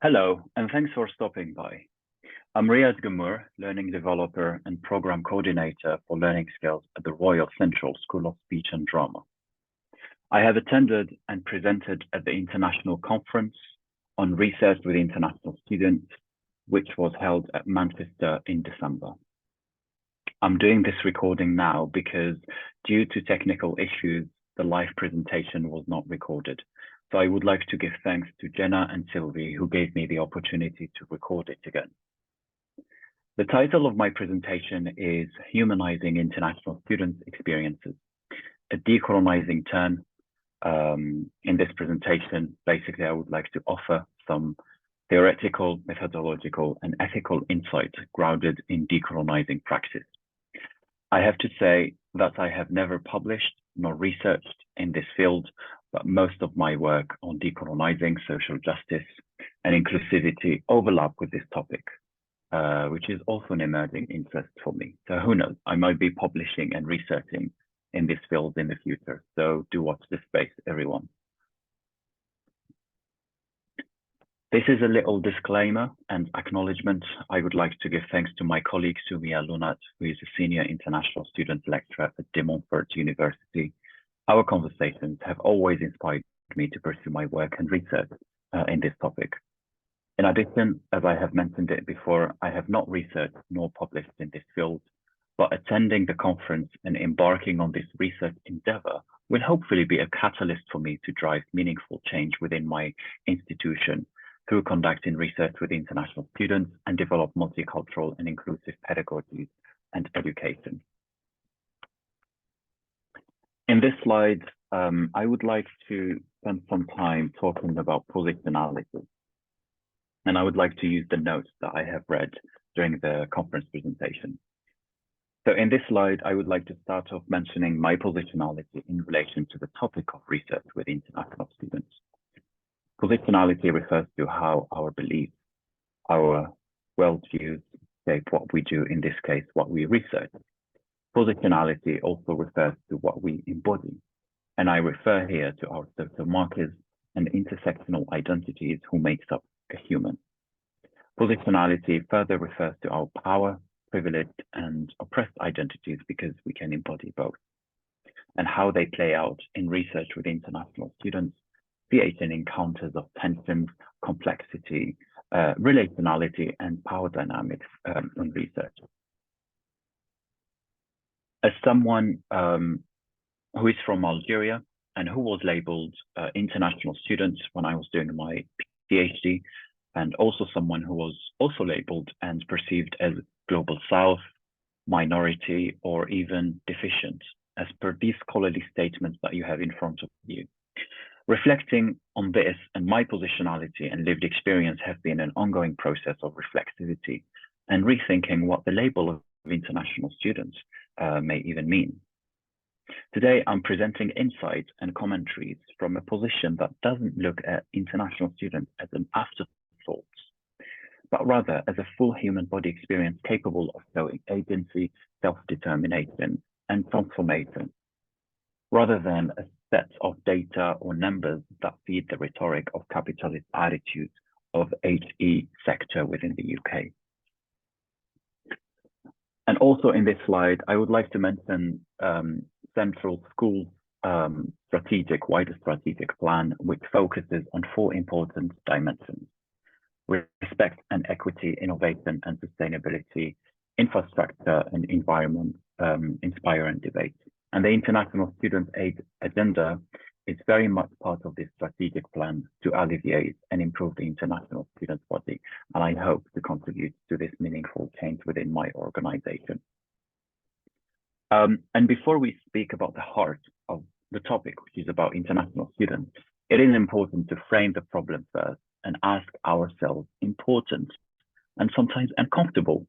Hello, and thanks for stopping by. I'm Riadh Ghemmour, Learning Developer and Program Coordinator for Learning Skills at the Royal Central School of Speech and Drama. I have attended and presented at the International Conference on Research with International Students, which was held at Manchester in December. I'm doing this recording now because due to technical issues, the live presentation was not recorded. So I would like to give thanks to Jenna and Sylvie, who gave me the opportunity to record it again. The title of my presentation is Humanizing International Students' Experiences, a decolonizing turn. In this presentation, basically, I would like to offer some theoretical, methodological, and ethical insights grounded in decolonizing practice. I have to say that I have never published nor researched in this field, but most of my work on decolonizing social justice and inclusivity overlap with this topic, which is also an emerging interest for me. So who knows, I might be publishing and researching in this field in the future. So do watch this space, everyone. This is a little disclaimer and acknowledgement. I would like to give thanks to my colleague, Sumia Lunat, who is a senior international student lecturer at De Montfort University. Our conversations have always inspired me to pursue my work and research in this topic. In addition, as I have mentioned it before, I have not researched nor published in this field, but attending the conference and embarking on this research endeavor will hopefully be a catalyst for me to drive meaningful change within my institution through conducting research with international students and develop multicultural and inclusive pedagogies and education. In this slide, I would like to spend some time talking about positionality. And I would like to use the notes that I have read during the conference presentation. So in this slide, I would like to start off mentioning my positionality in relation to the topic of research with international students. Positionality refers to how our beliefs, our worldviews shape what we do, in this case, what we research. Positionality also refers to what we embody, and I refer here to our social markers and intersectional identities who makes up a human. Positionality further refers to our power, privileged, and oppressed identities because we can embody both, and how they play out in research with international students, creating encounters of tension, complexity, relationality, and power dynamics in research. As someone who is from Algeria and who was labeled international student when I was doing my PhD, and also someone who was also labeled and perceived as global south, minority, or even deficient, as per these scholarly statements that you have in front of you. Reflecting on this and my positionality and lived experience have been an ongoing process of reflexivity and rethinking what the label of international students may even mean. Today, I'm presenting insights and commentaries from a position that doesn't look at international students as an afterthought, but rather as a full human body experience capable of showing agency, self-determination, and transformation, rather than a set of data or numbers that feed the rhetoric of capitalist attitudes of HE sector within the UK. And also in this slide, I would like to mention Central School's wider strategic plan, which focuses on 4 important dimensions: respect and equity, innovation and sustainability, infrastructure and environment, inspire and debate. And the International Student Aid Agenda is very much part of this strategic plan to alleviate and improve the international student body. And I hope to contribute to this meaningful change within my organization. And before we speak about the heart of the topic, which is about international students, it is important to frame the problem first and ask ourselves important and sometimes uncomfortable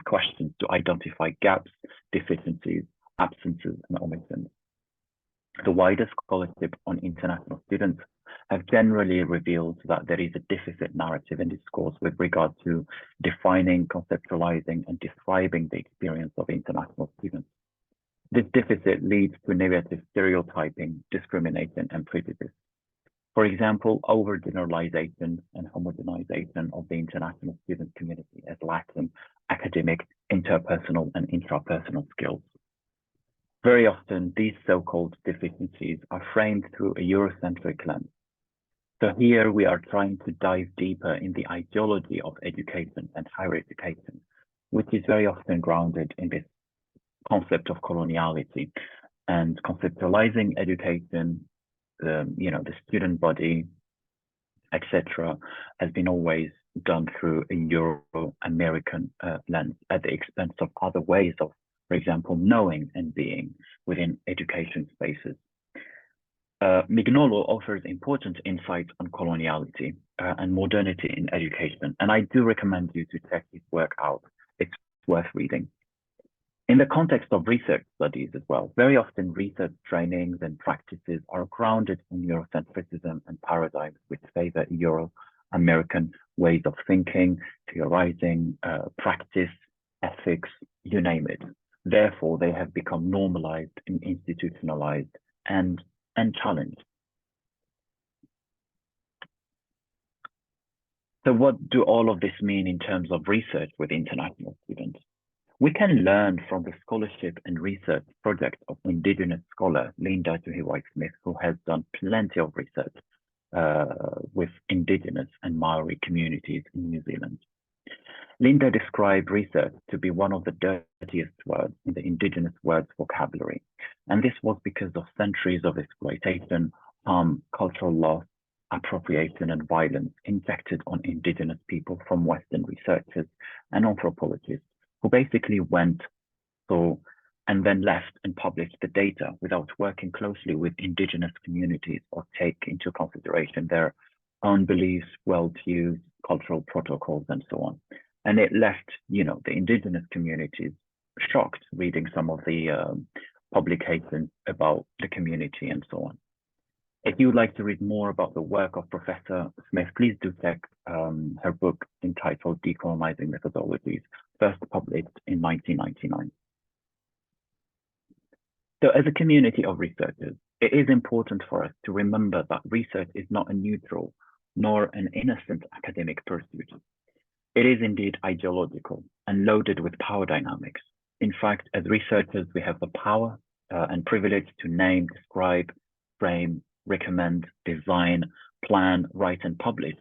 questions to identify gaps, deficiencies, absences, and omissions. The wider scholarship on international students have generally revealed that there is a deficit narrative in discourse with regard to defining, conceptualizing, and describing the experience of international students. This deficit leads to negative stereotyping, discrimination, and prejudice. For example, over-generalization and homogenization of the international student community as lacking academic, interpersonal, and intrapersonal skills. Very often, these so-called deficiencies are framed through a Eurocentric lens. So here we are trying to dive deeper in the ideology of education and higher education, which is very often grounded in this concept of coloniality and conceptualizing education, the student body, etc., has been always done through a Euro-American lens at the expense of other ways of, for example, knowing and being within education spaces. Mignolo offers important insights on coloniality and modernity in education, and I do recommend you to check his work out. It's worth reading. In the context of research studies as well, very often research trainings and practices are grounded in Eurocentrism and paradigms which favor Euro-American ways of thinking, theorizing, practice, ethics, you name it. Therefore, they have become normalized and institutionalized and challenged. So what do all of this mean in terms of research with international students? We can learn from the scholarship and research project of Indigenous scholar Linda Tuhiwai-Smith, who has done plenty of research with Indigenous and Maori communities in New Zealand. Linda described research to be one of the dirtiest words in the Indigenous words vocabulary. And this was because of centuries of exploitation, harm, cultural loss, appropriation, and violence injected on Indigenous people from Western researchers and anthropologists who basically went through and then left and published the data without working closely with Indigenous communities or take into consideration their own beliefs, worldviews, cultural protocols, and so on. And it left, the Indigenous communities shocked reading some of the publications about the community and so on. If you would like to read more about the work of Professor Smith, please do check her book entitled Decolonising Methodologies, first published in 1999. So as a community of researchers, it is important for us to remember that research is not a neutral nor an innocent academic pursuit. It is indeed ideological and loaded with power dynamics. In fact, as researchers, we have the power and privilege to name, describe, frame, recommend, design, plan, write, and publish.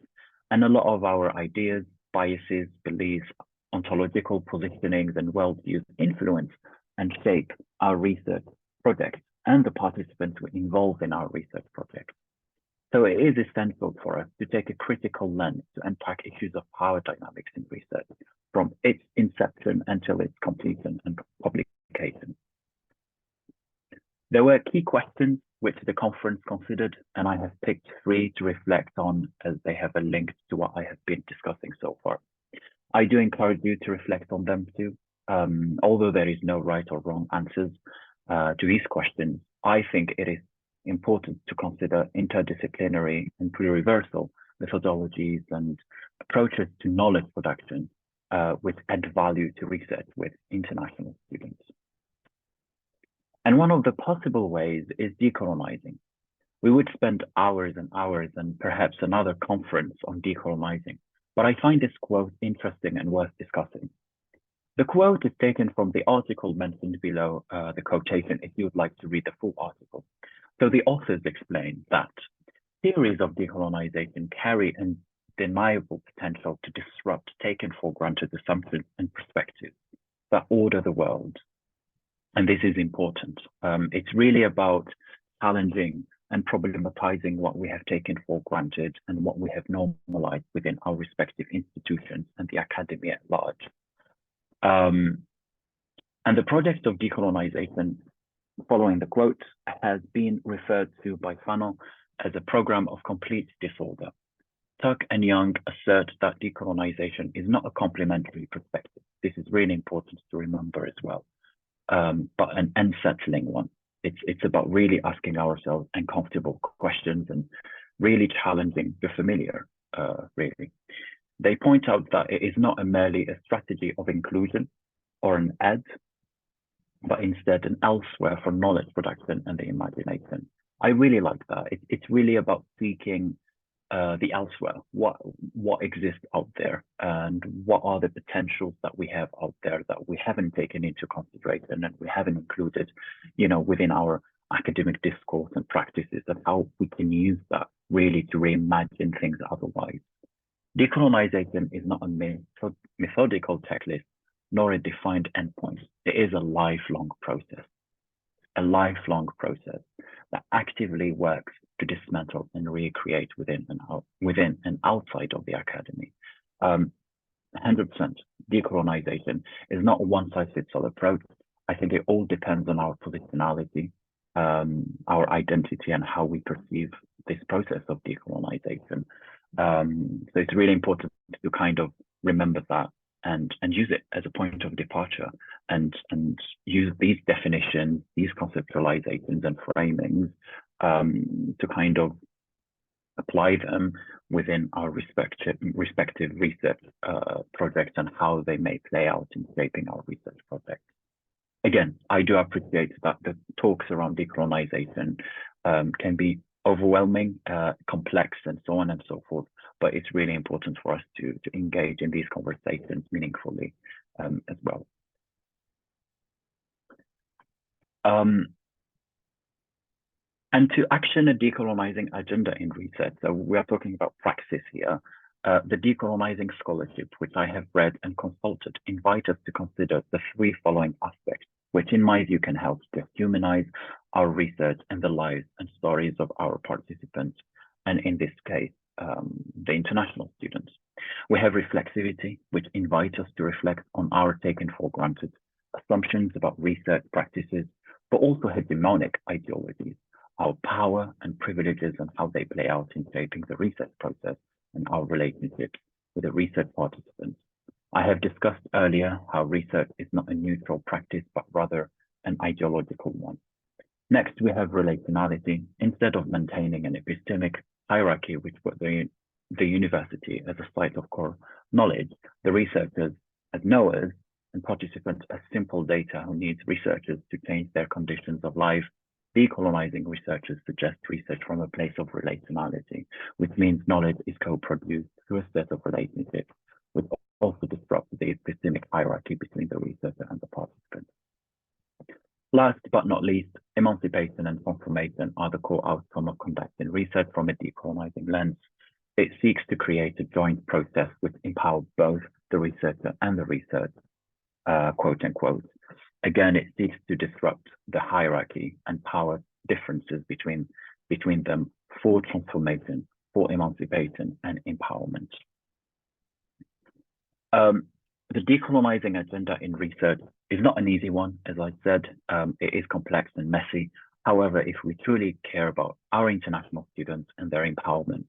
And a lot of our ideas, biases, beliefs, ontological positionings, and worldviews influence and shape our research projects and the participants who are involved in our research projects. So it is essential for us to take a critical lens to unpack issues of power dynamics in research from its inception until its completion and publication. There were key questions which the conference considered, and I have picked 3 to reflect on as they have a link to what I have been discussing so far. I do encourage you to reflect on them too. Although there is no right or wrong answers to these questions, I think it is important to consider interdisciplinary and pluriversal methodologies and approaches to knowledge production which add value to research with international students. And one of the possible ways is decolonizing. We would spend hours and hours and perhaps another conference on decolonizing, but I find this quote interesting and worth discussing. The quote is taken from the article mentioned below the quotation if you would like to read the full article. So the authors explain that theories of decolonization carry undeniable potential to disrupt taken for granted assumptions and perspectives that order the world. And this is important. It's really about challenging and problematizing what we have taken for granted and what we have normalized within our respective institutions and the academy at large. And the project of decolonization, following the quote, has been referred to by Fanon as a program of complete disorder. Tuck and Young assert that decolonization is not a complementary perspective. This is really important to remember as well, but an unsettling one. It's about really asking ourselves uncomfortable questions and really challenging the familiar, really. They point out that it is not merely a strategy of inclusion or an ad, but instead an elsewhere for knowledge production and the imagination. I really like that. It's really about seeking the elsewhere, what exists out there, and what are the potentials that we have out there that we haven't taken into consideration and we haven't included, within our academic discourse and practices, and how we can use that really to reimagine things otherwise. Decolonization is not a methodical checklist, nor a defined endpoint. It is a lifelong process that actively works to dismantle and recreate within and outside of the academy. 100% decolonization is not a one-size-fits-all approach. I think it all depends on our positionality, our identity, and how we perceive this process of decolonization. So it's really important to kind of remember that and use it as a point of departure, and use these definitions, these conceptualizations and framings to kind of apply them within our respective research projects, and how they may play out in shaping our research projects. Again, I do appreciate that the talks around decolonization can be overwhelming, complex, and so on and so forth, but it's really important for us to engage in these conversations meaningfully as well. And to action a decolonizing agenda in research, so we are talking about praxis here. The decolonizing scholarship, which I have read and consulted, invite us to consider the three following aspects, which in my view can help to humanize our research and the lives and stories of our participants, and in this case, the international students. We have reflexivity, which invites us to reflect on our taken for granted assumptions about research practices, but also hegemonic ideologies, our power and privileges, and how they play out in shaping the research process and our relationships with the research participants. I have discussed earlier how research is not a neutral practice, but rather an ideological one. Next, we have relationality. Instead of maintaining an epistemic hierarchy which put the university as a site of core knowledge, the researchers as knowers, and participants as simple data who needs researchers to change their conditions of life, decolonizing researchers suggest research from a place of relationality, which means knowledge is co-produced through a set of relationships, which also disrupt the epistemic hierarchy between the researcher and the participant. Last but not least, emancipation and confirmation are the core outcome of conducting research from a decolonizing lens. It seeks to create a joint process which empowers both the researcher and the research, quote unquote. Again, it seeks to disrupt the hierarchy and power differences between them for transformation, for emancipation and empowerment. The decolonizing agenda in research is not an easy one, as I said. It is complex and messy. However, if we truly care about our international students and their empowerment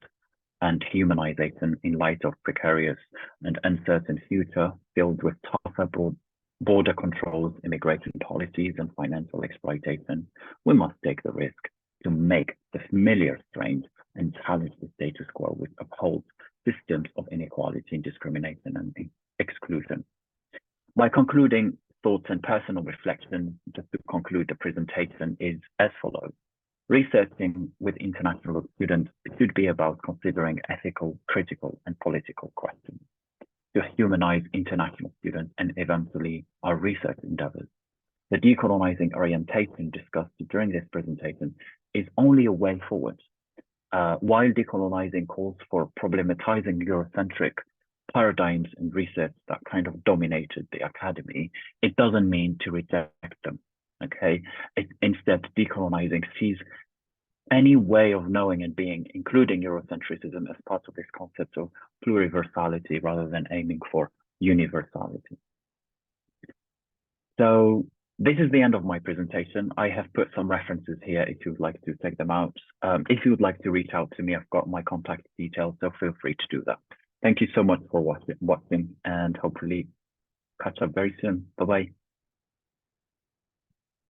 and humanization in light of precarious and uncertain future filled with tougher border controls, immigration policies, and financial exploitation, we must take the risk to make the familiar strange and challenge the status quo which upholds systems of inequality, discrimination, and exclusion. My concluding thoughts and personal reflection, just to conclude the presentation, is as follows. Researching with international students should be about considering ethical, critical, and political questions to humanize international students and eventually our research endeavors. The decolonizing orientation discussed during this presentation is only a way forward. While decolonizing calls for problematizing Eurocentric paradigms and research that kind of dominated the academy, it doesn't mean to reject them, okay? Instead, decolonizing sees any way of knowing and being, including Eurocentrism, as part of this concept of pluriversality rather than aiming for universality. So this is the end of my presentation. I have put some references here if you would like to check them out. If you would like to reach out to me, I've got my contact details, so feel free to do that. Thank you so much for watching, and hopefully catch up very soon. Bye-bye.